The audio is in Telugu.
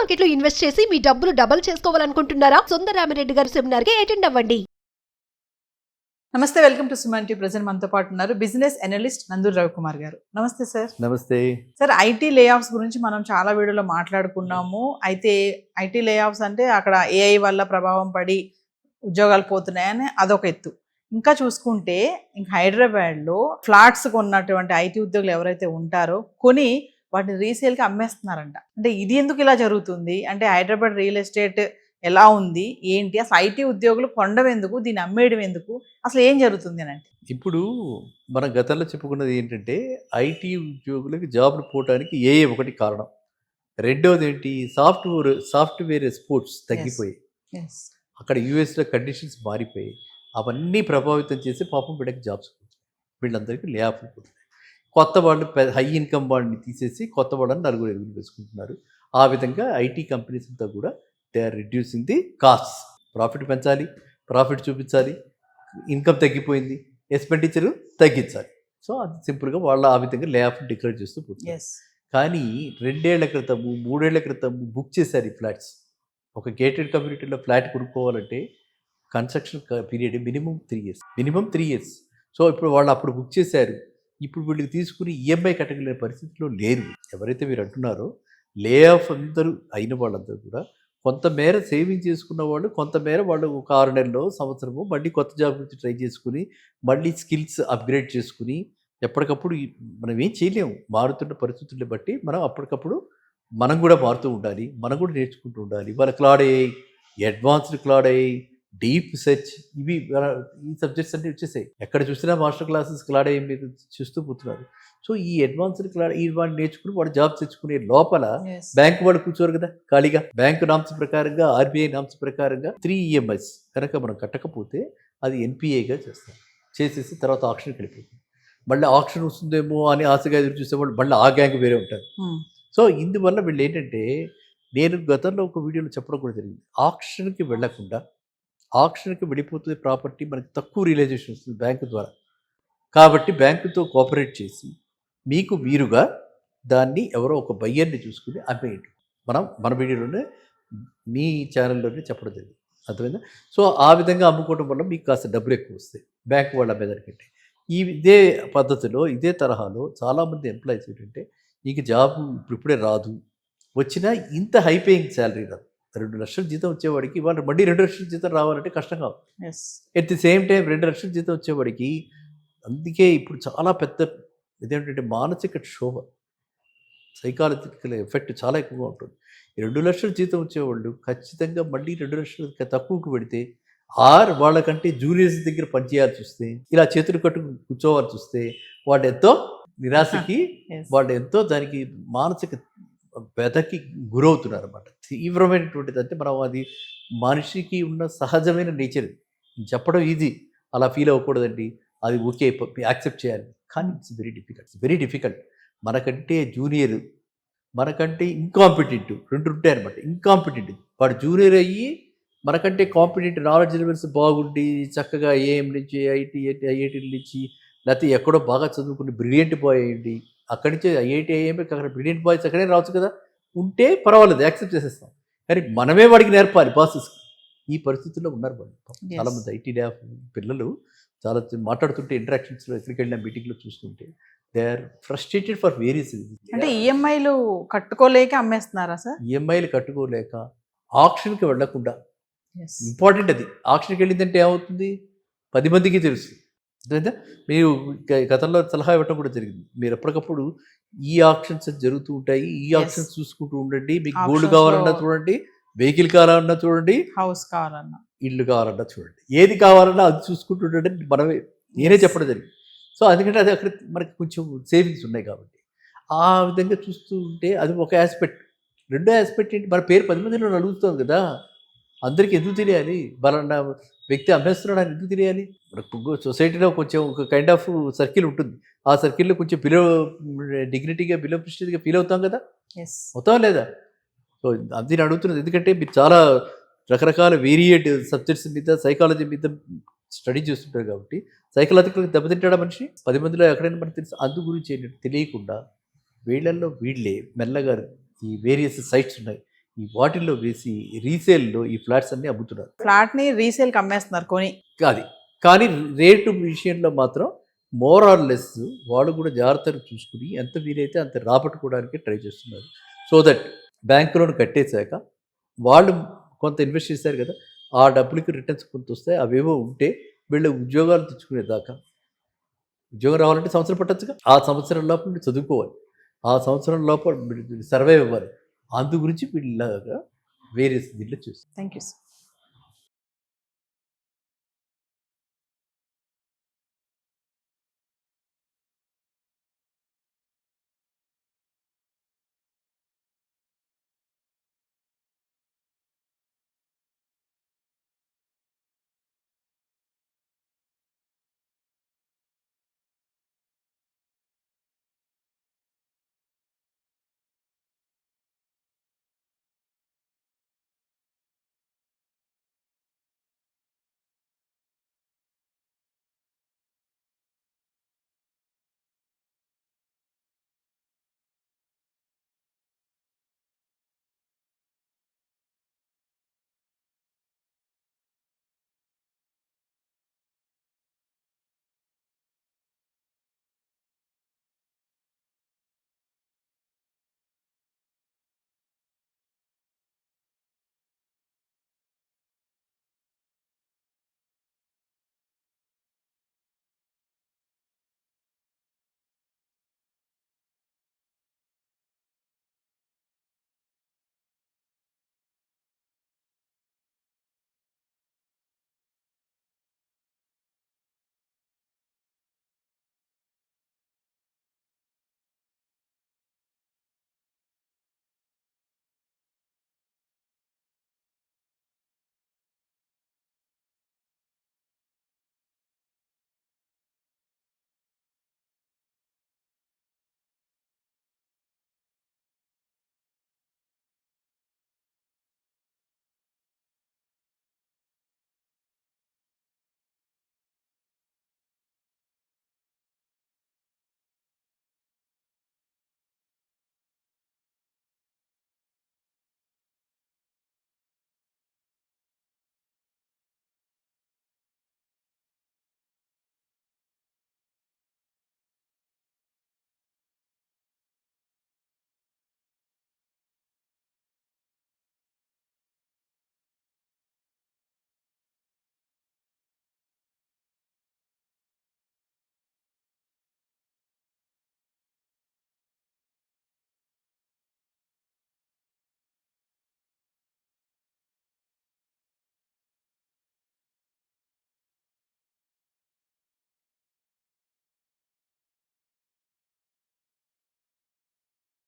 మార్కెట్ లో ఇన్వెస్ట్ చేసి మీ డబ్బులు డబుల్ చేసుకోవాలనుకుంటున్నారా? సుందరరామిరెడ్డి గారి సెమినార్ కి అటెండ్ అవ్వండి. నమస్తే, welcome to Suman TV. Present మనతో పాటు ఉన్నారు బిజినెస్ అనలిస్ట్ నందూరి రవికుమార్ గారు. నమస్తే సార్. నమస్తే సార్, ఐటీ లే ఆఫ్స్ గురించి మనం చాలా వీడియోలో మాట్లాడుకున్నాము. అయితే ఐటీ లే ఆఫ్స్ అంటే అక్కడ ఏఐ వల్ల ప్రభావం పడి ఉద్యోగాలు పోతున్నాయని అదొక ఎత్తు. ఇంకా చూసుకుంటే ఇంక హైదరాబాద్లో ఫ్లాట్స్ కొన్నటువంటి ఐటీ ఉద్యోగులు ఎవరైతే ఉంటారో కొని వాటిని రీసేల్కి అమ్మేస్తున్నారంట. అంటే ఇది ఎందుకు ఇలా జరుగుతుంది? అంటే హైదరాబాద్ రియల్ ఎస్టేట్ ఎలా ఉంది, ఏంటి, అసలు ఐటీ ఉద్యోగులు కొనడం ఎందుకు, దీన్ని అమ్మేయడం ఎందుకు, అసలు ఏం జరుగుతుంది అని అంటే ఇప్పుడు మనం గతంలో చెప్పుకున్నది ఏంటంటే ఐటీ ఉద్యోగులకి జాబ్లు పోవడానికి ఏఏ ఒకటి కారణం. రెండవది ఏంటి, సాఫ్ట్వేర్ ఎక్స్పోర్ట్స్ తగ్గిపోయాయి. అక్కడ యూఎస్లో కండిషన్స్ మారిపోయాయి. అవన్నీ ప్రభావితం చేసి పాపం వీళ్ళకి జాబ్స్ పోతున్నాయి. వీళ్ళందరికీ లే ఆఫ్లు పోతున్నాయి. కొత్త వాళ్ళు హై ఇన్కమ్ వాళ్ళని తీసేసి కొత్త వాళ్ళని నలుగురు ఎదురు వేసుకుంటున్నారు. ఆ విధంగా ఐటీ కంపెనీస్ అంతా కూడా they are reducing the cost. Profit పెంచాలి, ప్రాఫిట్ చూపించాలి, ఇన్కమ్ తగ్గిపోయింది, ఎక్స్పెండిచర్ తగ్గించాలి. సో అది సింపుల్గా వాళ్ళు ఆ విధంగా లే ఆఫ్ డిక్లేర్ చేస్తూ పోతుంది. కానీ 2 ఏళ్ల క్రితము 3 ఏళ్ల క్రితము బుక్ చేశారు ఈ ఫ్లాట్స్. ఒక గేటెడ్ కమ్యూనిటీలో ఫ్లాట్ కొనుక్కోవాలంటే construction period minimum 3 years. So ఇప్పుడు వాళ్ళు అప్పుడు బుక్ చేశారు. ఇప్పుడు వీళ్ళకి తీసుకుని ఈఎంఐ కట్టగలిగిన పరిస్థితిలో లేరు. ఎవరైతే మీరు అంటున్నారో లే ఆఫ్ అందరూ అయిన వాళ్ళందరూ కూడా కొంతమేర సేవింగ్ చేసుకున్న వాళ్ళు, కొంతమేర వాళ్ళు ఒక 6 నెలలో సంవత్సరము మళ్ళీ కొత్త జాబ్ గురించి ట్రై చేసుకుని మళ్ళీ స్కిల్స్ అప్గ్రేడ్ చేసుకుని ఎప్పటికప్పుడు మనం ఏం చేయలేము. మారుతున్న పరిస్థితుల్ని బట్టి మనం అప్పటికప్పుడు మనం కూడా మారుతూ ఉండాలి, మనం కూడా నేర్చుకుంటూ ఉండాలి. వాళ్ళ క్లాడ్ అయ్యాయి, అడ్వాన్స్డ్ క్లాడ్ అయ్యాయి, డీప్ సెర్చ్, ఇవి ఈ సబ్జెక్ట్స్ అన్నీ వచ్చేసాయి. ఎక్కడ చూసినా మాస్టర్ క్లాసెస్ క్లాడ్ అయ్యి మీరు చూస్తూ పోతున్నారు. సో ఈ అడ్వాన్స్డ్ క్లాడ్ ఈ వాడు నేర్చుకుని వాడు జాబ్ తెచ్చుకునే లోపల బ్యాంకు వాళ్ళు కూర్చోరు కదా ఖాళీగా. బ్యాంకు నామ్స్ ప్రకారంగా, ఆర్బీఐ నామ్స్ ప్రకారంగా 3 EMIs కనుక మనం కట్టకపోతే అది ఎన్పిఏగా చేసేసి తర్వాత ఆక్షన్కి వెళ్ళిపోతుంది. మళ్ళీ ఆక్షన్ వస్తుందేమో అని ఆశగా ఎదురు చూసేవాళ్ళు మళ్ళీ ఆ గ్యాంగ్ వేరే ఉంటారు. సో ఇందువల్ల వీళ్ళు ఏంటంటే, నేను గతంలో ఒక వీడియోలో చెప్పడం కూడా జరిగింది, ఆక్షన్కి వెళ్లకుండా ఆక్షన్కి వెళ్ళిపోతుంది ప్రాపర్టీ, మనకి తక్కువ రియలైజేషన్ వస్తుంది బ్యాంకు ద్వారా. కాబట్టి బ్యాంకుతో కోఆపరేట్ చేసి మీకు మీరుగా దాన్ని ఎవరో ఒక బయ్యర్ని చూసుకుని అమ్మేయండి. మన వీడియోలోనే మీ ఛానల్లోనే చెప్పడం జరిగింది, అర్థమైందా? సో ఆ విధంగా అమ్ముకోవడం వల్ల మీకు కాస్త డబ్బులు ఎక్కువ వస్తాయి బ్యాంకు వాళ్ళ అమ్మేదానికంటే. ఇదే పద్ధతిలో ఇదే తరహాలో చాలామంది ఎంప్లాయీస్ ఏంటంటే, నీకు జాబ్ ఇప్పుడే రాదు, వచ్చినా ఇంత హై పేయింగ్ శాలరీ రాదు. 2 లక్షల జీతం వచ్చేవాడికి వాళ్ళు మళ్ళీ 2 లక్షల జీతం రావాలంటే కష్టం కాదు. ఎట్ ది సేమ్ టైం 2 లక్షల జీతం వచ్చేవాడికి, అందుకే ఇప్పుడు చాలా పెద్ద ఇదేంటంటే మానసిక క్షోభ, సైకాలజికల్ ఎఫెక్ట్ చాలా ఎక్కువగా ఉంటుంది. 2 లక్షల జీతం వచ్చేవాళ్ళు ఖచ్చితంగా మళ్ళీ 2 లక్షలు తక్కువకు పెడితే వాళ్ళకంటే జూనియర్స్ దగ్గర పనిచేయాల్సి వస్తే, ఇలా చేతులు కట్టుకు కూర్చోవాల్సి వస్తే వాళ్ళు ఎంతో నిరాశకి, వాళ్ళు ఎంతో దానికి మానసిక వ్యధకి గురవుతున్నారు అన్నమాట. తీవ్రమైనటువంటిది. అంటే మనం అది మనిషికి ఉన్న సహజమైన నేచర్. చెప్పడం ఈజీ, అలా ఫీల్ అవ్వకూడదండి, అది ఓకే యాక్సెప్ట్ చేయాలి. కానీ ఇట్స్ వెరీ డిఫికల్ట్. మనకంటే జూనియర్, మనకంటే ఇంకాంపిటెంట్, 2 ఉంటాయన్నమాట. ఇంకాంపిటెంట్ వాడు జూనియర్ అయ్యి మనకంటే కాంపిటెంట్, నాలెడ్జ్ లెవెల్స్ బాగుండి చక్కగా ఏఎం నుంచి ఐఐటి నుంచి, లేకపోతే ఎక్కడో బాగా చదువుకుని బ్రిలియంట్ బాయ్ అయ్యండి, అక్కడి నుంచి ఐఐటి ఐఎంఏ అక్కడ బ్రిలియంట్ బాయ్స్ అక్కడే రావచ్చు కదా, ఉంటే పర్వాలేదు, యాక్సెప్ట్ చేసేస్తాం. కానీ మనమే వాడికి నేర్పాలి ప్రాసెస్కి. ఈ పరిస్థితుల్లో ఉన్నారు వాళ్ళు. చాలామంది ఐటీ ల్యాబ్ పిల్లలు చాలా మాట్లాడుతుంటే, ఇంటరాక్షన్స్లో ఎక్కడికి వెళ్ళిన మీటింగ్లో చూస్తుంటే they are frustrated for various reasons. అంటే ఈఎంఐలు కట్టుకోలేక అమ్మేస్తున్నారా సార్? ఈఎంఐలు కట్టుకోలేక, ఆక్షన్కి వెళ్లకుండా. ఇంపార్టెంట్ అది. ఆక్షన్కి వెళ్ళిందంటే ఏమవుతుంది, 10 మందికి తెలుసు. అర్థమైందా? మీరు గతంలో సలహా ఇవ్వటం కూడా జరిగింది, మీరు ఎప్పటికప్పుడు ఈ ఆక్షన్స్ జరుగుతూ ఉంటాయి, ఈ ఆక్షన్స్ చూసుకుంటూ ఉండండి. మీకు గోల్డ్ కావాలన్నా చూడండి, వెహికల్ కావాలన్నా చూడండి, హౌస్ కావాలన్నా, ఇల్లు కావాలన్నా చూడండి, ఏది కావాలన్నా అది చూసుకుంటూ ఉండండి. నేనే చెప్పడం జరిగింది. సో అందుకంటే అది అక్కడ మనకి కొంచెం సేవింగ్స్ ఉన్నాయి కాబట్టి ఆ విధంగా చూస్తూ ఉంటే అది ఒక ఆస్పెక్ట్. రెండో ఆస్పెక్ట్ ఏంటి, మన పేరు 10 మందిలో నలుగుతుంది కదా, అందరికీ ఎందుకు తెలియాలి? బలన్న వ్యక్తి అమ్మేస్తున్నాడు అని ఎందుకు తెలియాలి? సొసైటీలో కొంచెం ఒక కైండ్ ఆఫ్ సర్కిల్ ఉంటుంది. ఆ సర్కిల్లో కొంచెం బిలో డిగ్నిటీగా, బిలో ప్రెస్టీజ్గా ఫీల్ అవుతాం కదా, అవుతాం లేదా? సో అది అడుగుతున్నది. ఎందుకంటే మీరు చాలా రకరకాల వేరియడ్ సబ్జెక్ట్స్ మీద, సైకాలజీ మీద స్టడీ చేస్తుంటారు కాబట్టి సైకలాజికల్గా దెబ్బతింటాడా మనిషి? 10 మందిలో ఎక్కడైనా మనకు తెలుసు. అందు గురించి ఏంటంటే తెలియకుండా వీళ్ళల్లో వీళ్ళే మెల్లగా ఈ వేరియస్ సైట్స్ ఉన్నాయి, ఈ వాటిల్లో వేసి రీసేల్లో ఈ ఫ్లాట్స్ అన్నీ అమ్ముతున్నారు. ఫ్లాట్ని రీసేల్కి అమ్మేస్తున్నారు కొని. అది కానీ రేటు విషయంలో మాత్రం మోర్ ఆర్ లెస్ వాళ్ళు కూడా జాగ్రత్తగా చూసుకుని ఎంత వీలైతే అంత రాబట్టుకోవడానికి ట్రై చేస్తున్నారు. సో దట్ బ్యాంక్ లోన్ కట్టేశాక వాళ్ళు కొంత ఇన్వెస్ట్ చేశారు కదా, ఆ డబ్బులకి రిటర్న్స్ కొంత వస్తాయి. అవేవో ఉంటే వీళ్ళు ఉద్యోగాలు తెచ్చుకునేదాకా, ఉద్యోగం రావాలంటే సంవత్సరం పట్టచ్చుగా, ఆ సంవత్సరం లోపల మీరు చదువుకోవాలి, ఆ సంవత్సరం లోపల సర్వైవ్ అవ్వాలి. అందు గురించి వీళ్ళలాగా వేరే దీంట్లో చూస్తారు. Thank you sir.